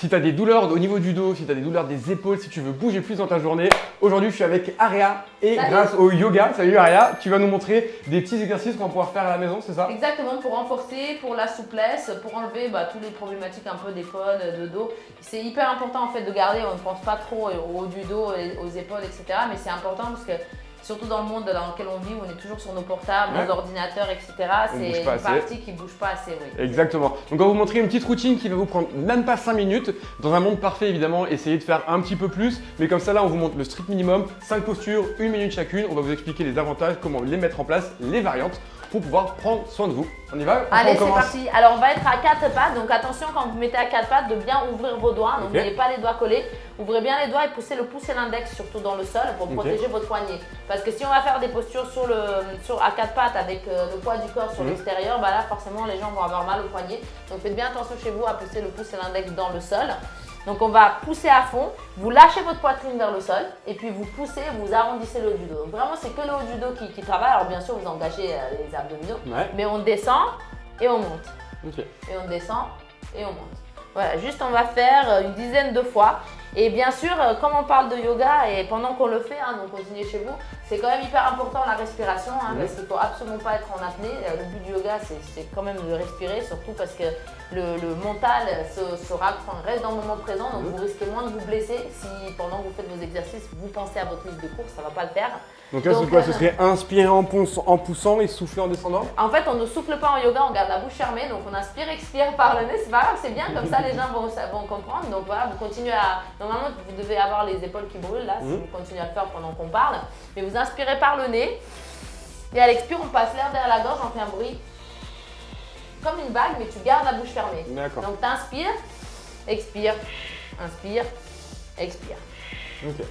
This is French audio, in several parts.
Si tu as des douleurs au niveau du dos, si tu as des douleurs des épaules, si tu veux bouger plus dans ta journée, aujourd'hui je suis avec Aria et grâce au yoga, salut Aria, tu vas nous montrer des petits exercices qu'on va pouvoir faire à la maison, c'est ça? Exactement, pour renforcer, pour la souplesse, pour enlever toutes les problématiques un peu d'épaule, de dos. C'est hyper important en fait de garder, on ne pense pas trop au haut du dos, aux épaules, etc. Mais c'est important parce que surtout dans le monde dans lequel on vit, où on est toujours sur nos portables, nos ordinateurs, etc. C'est une partie qui ne bouge pas assez. Oui. Exactement. Donc on va vous montrer une petite routine qui va vous prendre même pas 5 minutes. Dans un monde parfait, évidemment, essayez de faire un petit peu plus. Mais comme ça, là, on vous montre le strict minimum, 5 postures, 1 minute chacune. On va vous expliquer les avantages, comment les mettre en place, les variantes pour pouvoir prendre soin de vous. On y va? Allez, c'est parti. Alors, on va être à 4 pattes. Donc, attention quand vous mettez à 4 pattes de bien ouvrir vos doigts. Donc, n'ayez pas les doigts collés. Ouvrez bien les doigts et poussez le pouce et l'index surtout dans le sol pour protéger votre poignet. Parce que si on va faire des postures à 4 pattes avec le poids du corps sur l'extérieur, là, forcément, les gens vont avoir mal au poignet. Donc, faites bien attention chez vous à pousser le pouce et l'index dans le sol. Donc on va pousser à fond, vous lâchez votre poitrine vers le sol et puis vous poussez, vous arrondissez le haut du dos. Donc vraiment c'est que le haut du dos qui travaille. Alors bien sûr vous engagez les abdominaux, mais on descend et on monte. Et on descend et on monte. Voilà, juste on va faire une dizaine de fois. Et bien sûr, comme on parle de yoga et pendant qu'on le fait, donc continuez chez vous, c'est quand même hyper important la respiration parce qu'il ne faut absolument pas être en apnée. Le but du yoga, c'est quand même de respirer, surtout parce que le mental reste dans le moment présent, donc vous risquez moins de vous blesser si pendant que vous faites vos exercices, vous pensez à votre liste de courses, ça ne va pas le faire. Donc là, c'est quoi? Ce serait inspirer en poussant et souffler en descendant? En fait, on ne souffle pas en yoga, on garde la bouche fermée, donc on inspire, expire par le nez, c'est pas grave, c'est bien, comme ça les gens vont comprendre. Donc voilà, vous continuez à… Normalement, vous devez avoir les épaules qui brûlent là, si vous continuez à le faire pendant qu'on parle. Mais vous inspirez par le nez et à l'expire, on passe l'air derrière la gorge, on fait un bruit comme une bague, mais tu gardes la bouche fermée. D'accord. Donc tu inspires, expire, inspire, expire. Ok.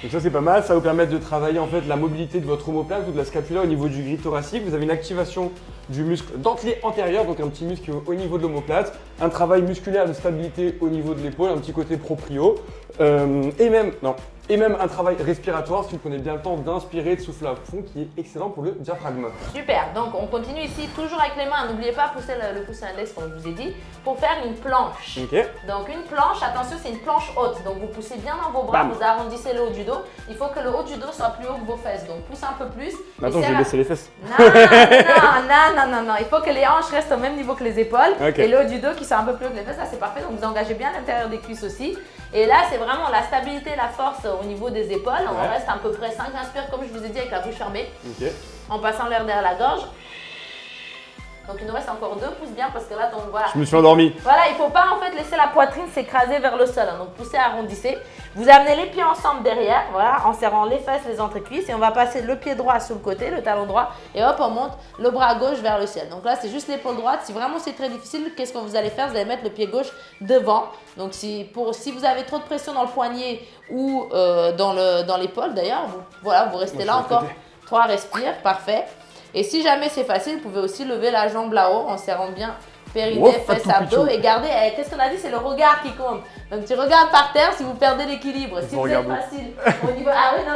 Donc ça c'est pas mal, ça va vous permettre de travailler en fait la mobilité de votre omoplate ou de la scapula au niveau du gris thoracique. Vous avez une activation du muscle dentelé antérieur, donc un petit muscle au niveau de l'omoplate, un travail musculaire de stabilité au niveau de l'épaule, un petit côté proprio, et même un travail respiratoire si vous prenez bien le temps d'inspirer, de souffler à fond, qui est excellent pour le diaphragme. Super, donc on continue ici, toujours avec les mains, n'oubliez pas de pousser le pouce et l'index comme je vous ai dit, pour faire une planche. Donc une planche, attention c'est une planche haute, donc vous poussez bien dans vos bras, vous arrondissez le haut du dos, il faut que le haut du dos soit plus haut que vos fesses, donc pousse un peu plus. Attends, je vais baisser les fesses. Non, il faut que les hanches restent au même niveau que les épaules et le haut du dos qui soit un peu plus haut que les fesses, là c'est parfait, donc vous engagez bien l'intérieur des cuisses aussi. Et là c'est vraiment la stabilité, la force au niveau des épaules, on reste à peu près 5 inspire comme je vous ai dit avec la bouche fermée, en passant l'air derrière la gorge. Donc il nous reste encore 2 pouces bien parce que là, voilà. Je me suis endormi. Voilà, il ne faut pas en fait laisser la poitrine s'écraser vers le sol. Donc poussez, arrondissez. Vous amenez les pieds ensemble derrière, voilà, en serrant les fesses, les entrecuisses. Et on va passer le pied droit sur le côté, le talon droit. Et hop, on monte le bras gauche vers le ciel. Donc là, c'est juste l'épaule droite. Si vraiment c'est très difficile, qu'est-ce que vous allez faire? Vous allez mettre le pied gauche devant. Donc si vous avez trop de pression dans le poignet ou dans l'épaule d'ailleurs, vous restez là encore. 3 respire, parfait. Et si jamais c'est facile, vous pouvez aussi lever la jambe là-haut en serrant bien périnée, fesses, abdos et garder, qu'est-ce qu'on a dit? C'est le regard qui compte. Donc tu regardes par terre si vous perdez l'équilibre. Si vous êtes facile au niveau,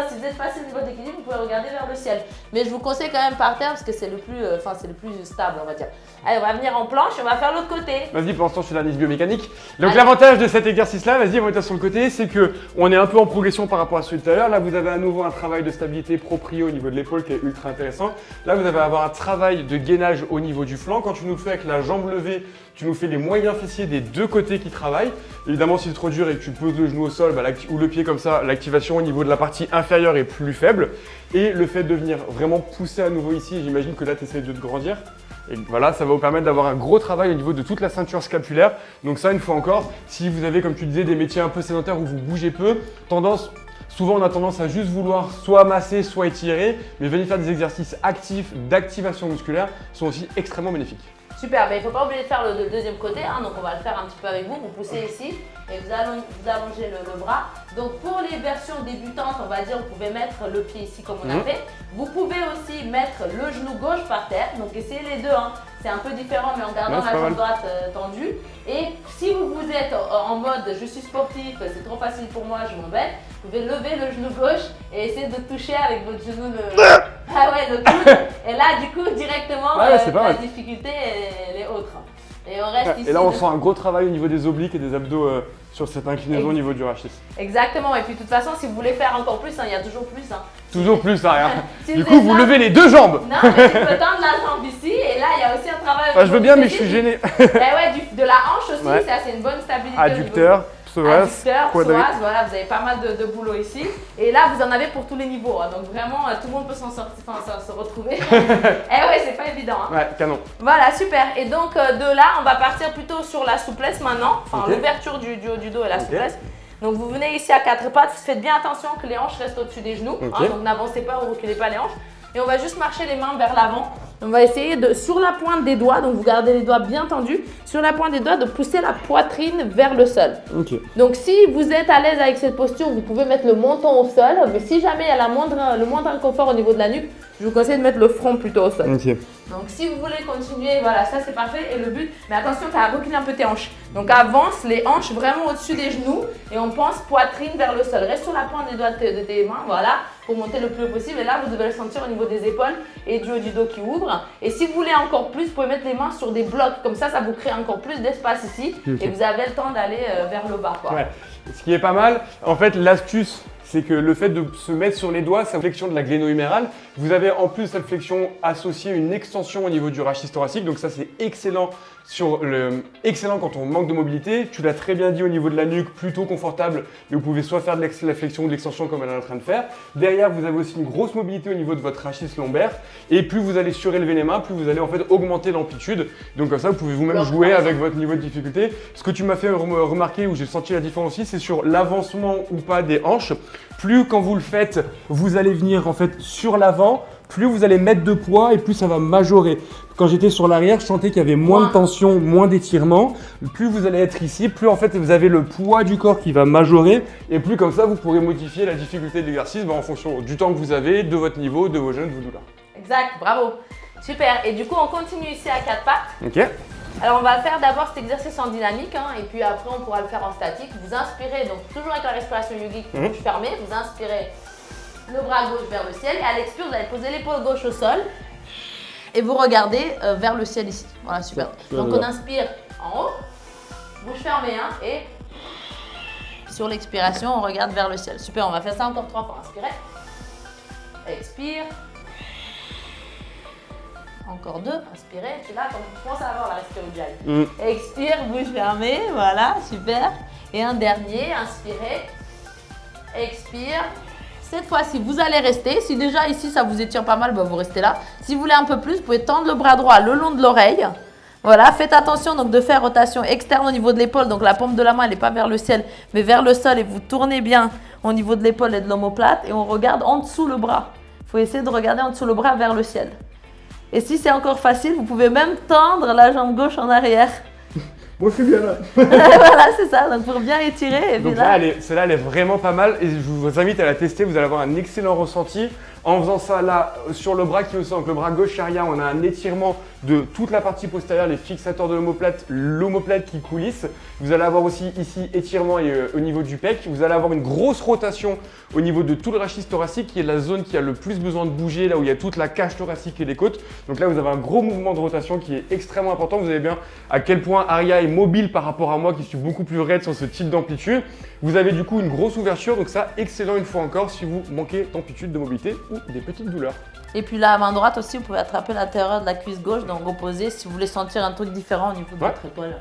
si vous êtes facile au niveau d'équilibre, vous pouvez regarder vers le ciel. Mais je vous conseille quand même par terre parce que c'est le plus stable, on va dire. Allez, on va venir en planche et on va faire l'autre côté. Vas-y, pour l'instant, je suis l'analyse biomécanique. Donc l'avantage de cet exercice-là, vas-y, on va être sur le côté, c'est que on est un peu en progression par rapport à celui de tout à l'heure. Là, vous avez à nouveau un travail de stabilité proprio au niveau de l'épaule qui est ultra intéressant. Là, vous allez avoir un travail de gainage au niveau du flanc. Quand tu nous le fais avec la jambe levée, tu nous fais les moyens fessiers des 2 côtés qui travaillent. Évidemment, si c'est trop dur et que tu poses le genou au sol ou le pied comme ça, l'activation au niveau de la partie inférieure est plus faible. Et le fait de venir vraiment pousser à nouveau ici, j'imagine que là, tu essaies de te grandir. Et voilà, ça va vous permettre d'avoir un gros travail au niveau de toute la ceinture scapulaire. Donc ça, une fois encore, si vous avez, comme tu disais, des métiers un peu sédentaires où vous bougez peu, souvent on a tendance à juste vouloir soit masser, soit étirer, mais venir faire des exercices actifs d'activation musculaire sont aussi extrêmement bénéfiques. Super, mais il ne faut pas oublier de faire le deuxième côté, donc on va le faire un petit peu avec vous. Vous poussez ici et vous allongez le bras. Donc pour les versions débutantes, on va dire, vous pouvez mettre le pied ici comme on a fait. Vous pouvez aussi mettre le genou gauche par terre, donc essayez les deux. C'est un peu différent, mais en gardant la jambe droite tendue. Et si vous êtes en mode je suis sportif, c'est trop facile pour moi, je m'embête, vous pouvez lever le genou gauche et essayer de toucher avec votre genou le coude. Et là, du coup, directement, la difficulté elle est autre. Et on reste ici. Et là, on sent un gros travail au niveau des obliques et des abdos sur cette inclinaison au niveau du rachis. Exactement. Et puis de toute façon, si vous voulez faire encore plus, il y a toujours plus. Toujours plus, rien. Si Du coup, vous levez les 2 jambes. Non, mais tu peux tendre la jambe ici. Et là, il y a aussi un travail. Je veux bien, mais je suis gêné. De la hanche aussi, ça c'est une bonne stabilité. Adducteur, psoas, psoas, voilà, vous avez pas mal de boulot ici. Et là, vous en avez pour tous les niveaux. Donc vraiment, tout le monde peut s'en sortir, se retrouver. C'est pas évident. Ouais, canon. Voilà, super. Et donc de là, on va partir plutôt sur la souplesse maintenant. L'ouverture du haut du dos et la souplesse. Donc vous venez ici à 4 pattes, faites bien attention que les hanches restent au-dessus des genoux. Donc n'avancez pas ou reculez pas les hanches. Et on va juste marcher les mains vers l'avant. On va essayer sur la pointe des doigts, donc vous gardez les doigts bien tendus, sur la pointe des doigts de pousser la poitrine vers le sol. Donc si vous êtes à l'aise avec cette posture, vous pouvez mettre le menton au sol. Mais si jamais il y a le moindre inconfort au niveau de la nuque, je vous conseille de mettre le front plutôt au sol. Donc si vous voulez continuer, voilà, ça c'est parfait. Et le but, mais attention, tu as reculé un peu tes hanches. Donc avance les hanches vraiment au-dessus des genoux et on pense poitrine vers le sol. Reste sur la pointe des doigts de tes mains, voilà, pour monter le plus haut possible. Et là, vous devez le sentir au niveau des épaules et du haut du dos qui ouvre. Et si vous voulez encore plus, vous pouvez mettre les mains sur des blocs. Comme ça vous crée encore plus d'espace ici et vous avez le temps d'aller vers le bas. Ouais. Ce qui est pas mal, en fait, l'astuce, c'est que le fait de se mettre sur les doigts, c'est la flexion de la gléno-humérale. Vous avez en plus de cette flexion associée une extension au niveau du rachis thoracique. Donc ça, c'est excellent quand on manque de mobilité. Tu l'as très bien dit au niveau de la nuque, plutôt confortable. Mais vous pouvez soit faire de la flexion ou de l'extension comme elle est en train de faire. Derrière, vous avez aussi une grosse mobilité au niveau de votre rachis lombaire. Et plus vous allez surélever les mains, plus vous allez en fait augmenter l'amplitude. Donc comme ça, vous pouvez vous-même jouer avec votre niveau de difficulté. Ce que tu m'as fait remarquer, où j'ai senti la différence aussi, c'est sur l'avancement ou pas des hanches. Plus quand vous le faites, vous allez venir en fait sur l'avant, plus vous allez mettre de poids et plus ça va majorer. Quand j'étais sur l'arrière, je sentais qu'il y avait moins de tension, moins d'étirement. Plus vous allez être ici, plus en fait vous avez le poids du corps qui va majorer et plus comme ça vous pourrez modifier la difficulté de l'exercice en fonction du temps que vous avez, de votre niveau, de vos jeunes, de vos douleurs. Exact, bravo. Super. Et du coup, on continue ici à 4 pattes. Alors on va faire d'abord cet exercice en dynamique et puis après on pourra le faire en statique. Vous inspirez, donc toujours avec la respiration yogique, bouche fermée, vous inspirez le bras gauche vers le ciel et à l'expire vous allez poser l'épaule gauche au sol et vous regardez vers le ciel ici. Voilà, super. Donc on inspire en haut, bouche fermée et sur l'expiration on regarde vers le ciel. Super, on va faire ça encore 3 fois. Inspirez, expire. Encore 2, inspirez, puis là, je pense à avoir la respiration ujjayi. Expire, bouche fermée, voilà, super. Et un dernier, inspirez, expire. Cette fois-ci, vous allez rester. Si déjà ici, ça vous étire pas mal, vous restez là. Si vous voulez un peu plus, vous pouvez tendre le bras droit le long de l'oreille. Voilà, faites attention donc de faire rotation externe au niveau de l'épaule. Donc la paume de la main, elle n'est pas vers le ciel, mais vers le sol. Et vous tournez bien au niveau de l'épaule et de l'omoplate. Et on regarde en dessous le bras. Il faut essayer de regarder en dessous le bras vers le ciel. Et si c'est encore facile, vous pouvez même tendre la jambe gauche en arrière. Moi, je suis bien là. Voilà, c'est ça. Donc, pour bien étirer. Et donc là, celle-là, elle est vraiment pas mal. Et je vous invite à la tester. Vous allez avoir un excellent ressenti. En faisant ça là, sur le bras qui me semble, le bras gauche arrière, on a un étirement de toute la partie postérieure, les fixateurs de l'omoplate qui coulisse. Vous allez avoir aussi ici étirement au niveau du pec. Vous allez avoir une grosse rotation au niveau de tout le rachis thoracique qui est la zone qui a le plus besoin de bouger, là où il y a toute la cage thoracique et les côtes. Donc là, vous avez un gros mouvement de rotation qui est extrêmement important. Vous avez bien à quel point Aria est mobile par rapport à moi qui suis beaucoup plus raide sur ce type d'amplitude. Vous avez du coup une grosse ouverture, donc ça, excellent une fois encore si vous manquez d'amplitude, de mobilité ou des petites douleurs. Et puis la main droite aussi, vous pouvez attraper l'intérieur de la cuisse gauche, donc reposer si vous voulez sentir un truc différent au niveau de votre épaule.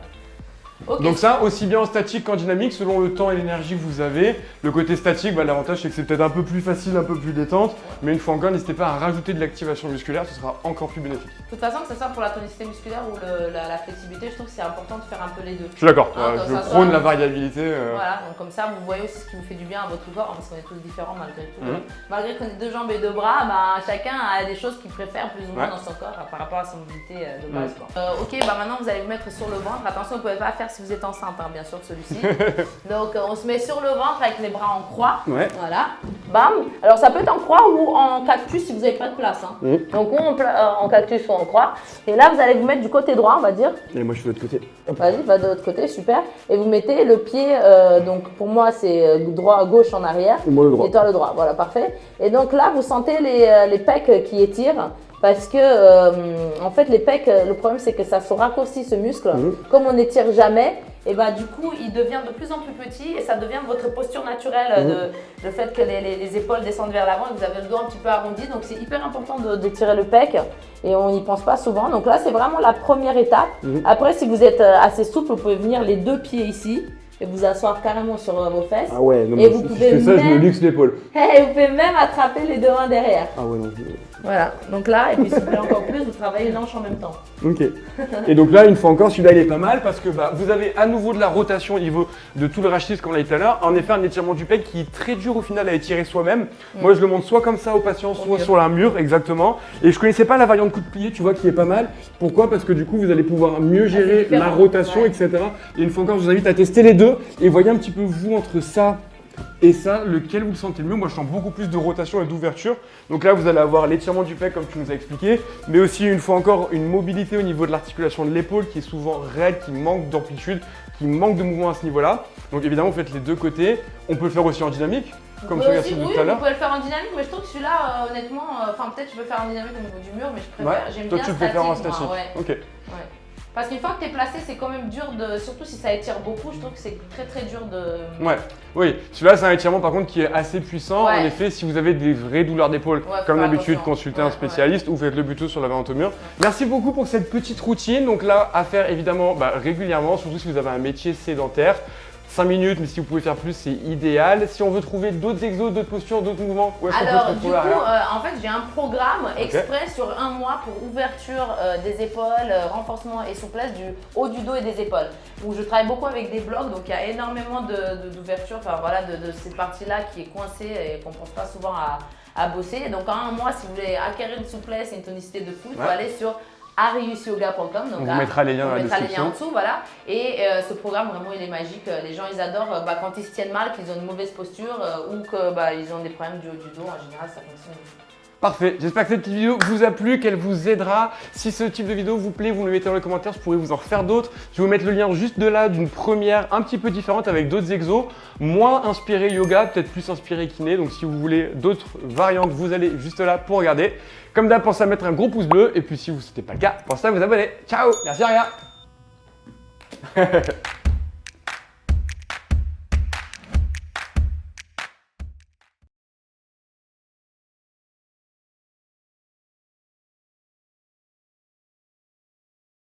Okay. Donc ça, aussi bien en statique qu'en dynamique, selon le temps et l'énergie que vous avez. Le côté statique, l'avantage c'est que c'est peut-être un peu plus facile, un peu plus détente, mais une fois encore, n'hésitez pas à rajouter de l'activation musculaire, ce sera encore plus bénéfique. De toute façon, que ce soit pour la tonicité musculaire ou la flexibilité, je trouve que c'est important de faire un peu les deux. Je suis d'accord, je prône la variabilité. Voilà, donc comme ça, vous voyez aussi ce qui vous fait du bien à votre corps, parce qu'on est tous différents malgré tout. Malgré qu'on ait 2 jambes et 2 bras, chacun a des choses qu'il préfère plus ou moins dans son corps par rapport à son mobilité de base. Ok, maintenant vous allez vous mettre sur le ventre. Attention, vous ne pouvez pas faire si vous êtes enceinte, bien sûr, celui-ci. Donc on se met sur le ventre avec les bras en croix. Voilà. Bam. Alors ça peut être en croix ou en cactus si vous n'avez pas de place. Donc en cactus ou en croix. Et là, vous allez vous mettre du côté droit, on va dire. Et moi, je suis de l'autre côté. Vas-y, va de l'autre côté, super. Et vous mettez le pied, donc pour moi, c'est droit, gauche en arrière. Et moi, le droit. Et toi, le droit. Voilà, parfait. Et donc là, vous sentez les pecs qui étirent. parce que en fait les pecs, le problème c'est que ça se raccourcit ce muscle. Comme on n'étire jamais, et bah du coup il devient de plus en plus petit et ça devient votre posture naturelle, le fait que les épaules descendent vers l'avant et que vous avez le dos un petit peu arrondi. Donc c'est hyper important d'étirer le pec et on n'y pense pas souvent. Donc là c'est vraiment la première étape. Après si vous êtes assez souple, vous pouvez venir les deux pieds ici et vous asseoir carrément sur vos fesses. Ah ouais, non, et vous pouvez je fais ça, je me luxe l'épaule. Et vous pouvez même attraper les deux mains derrière. Ah ouais, non. Voilà, donc là, et puis si vous voulez encore plus, vous travaillez une hanche en même temps. Ok. Et donc là, une fois encore, celui-là, il est pas mal parce que vous avez à nouveau de la rotation au niveau de tout le rachitisme qu'on l'a dit tout à l'heure. En effet, un étirement du pec qui est très dur au final à étirer soi-même. Moi, je le montre soit comme ça aux patients, soit sur la mur, exactement. Et je connaissais pas la variante coup de plié, tu vois, qui est pas mal. Pourquoi? Parce que du coup, vous allez pouvoir mieux gérer la rotation, etc. Et une fois encore, je vous invite à tester les deux et voyez un petit peu vous entre ça et ça, lequel vous le sentez le mieux. Moi, je sens beaucoup plus de rotation et d'ouverture. Donc là, vous allez avoir l'étirement du pec comme tu nous as expliqué, mais aussi une fois encore une mobilité au niveau de l'articulation de l'épaule qui est souvent raide, qui manque d'amplitude, qui manque de mouvement à ce niveau-là. Donc évidemment, vous faites les deux côtés. On peut le faire aussi en dynamique, comme ce exercice de tout à l'heure. Vous pouvez le faire en dynamique, mais je trouve que celui-là, honnêtement, peut-être je peux le faire en dynamique au niveau du mur, mais je préfère, j'aime bien toi, tu peux le faire en statique. Ouais. Ok. Ouais. Parce qu'une fois que tu es placé, c'est quand même dur surtout si ça étire beaucoup, je trouve que c'est très très dur de… Ouais, oui, celui-là c'est un étirement par contre qui est assez puissant. Ouais. En effet, si vous avez des vraies douleurs d'épaule, comme d'habitude, consultez un spécialiste ou faites le buto sur la variante au mur. Merci beaucoup pour cette petite routine. Donc là, à faire évidemment régulièrement, surtout si vous avez un métier sédentaire. 5 minutes, mais si vous pouvez faire plus, c'est idéal. Si on veut trouver d'autres exos, d'autres postures, d'autres mouvements, où est-ce qu'on peut se retrouver? En fait, j'ai un programme exprès sur un mois pour ouverture des épaules, renforcement et souplesse du haut du dos et des épaules. Où je travaille beaucoup avec des blocs, donc il y a énormément d'ouverture, de cette partie-là qui est coincée et qu'on ne pense pas souvent à bosser. Donc en un mois, si vous voulez acquérir une souplesse et une tonicité de fou, il faut aller sur ariusyoga.com. On vous mettra les liens dans la description. En dessous, voilà. Et ce programme, vraiment, il est magique. Les gens, ils adorent quand ils se tiennent mal, qu'ils ont une mauvaise posture ou qu'ils ont des problèmes du haut du dos. En général, ça fonctionne. Parfait, j'espère que cette petite vidéo vous a plu, qu'elle vous aidera. Si ce type de vidéo vous plaît, vous me le mettez dans les commentaires, je pourrais vous en refaire d'autres. Je vais vous mettre le lien juste de là d'une première un petit peu différente avec d'autres exos, moins inspiré yoga, peut-être plus inspiré kiné. Donc si vous voulez d'autres variantes, vous allez juste là pour regarder. Comme d'hab, pensez à mettre un gros pouce bleu et puis si ce n'était pas le cas, pensez à vous abonner. Ciao, merci Aria.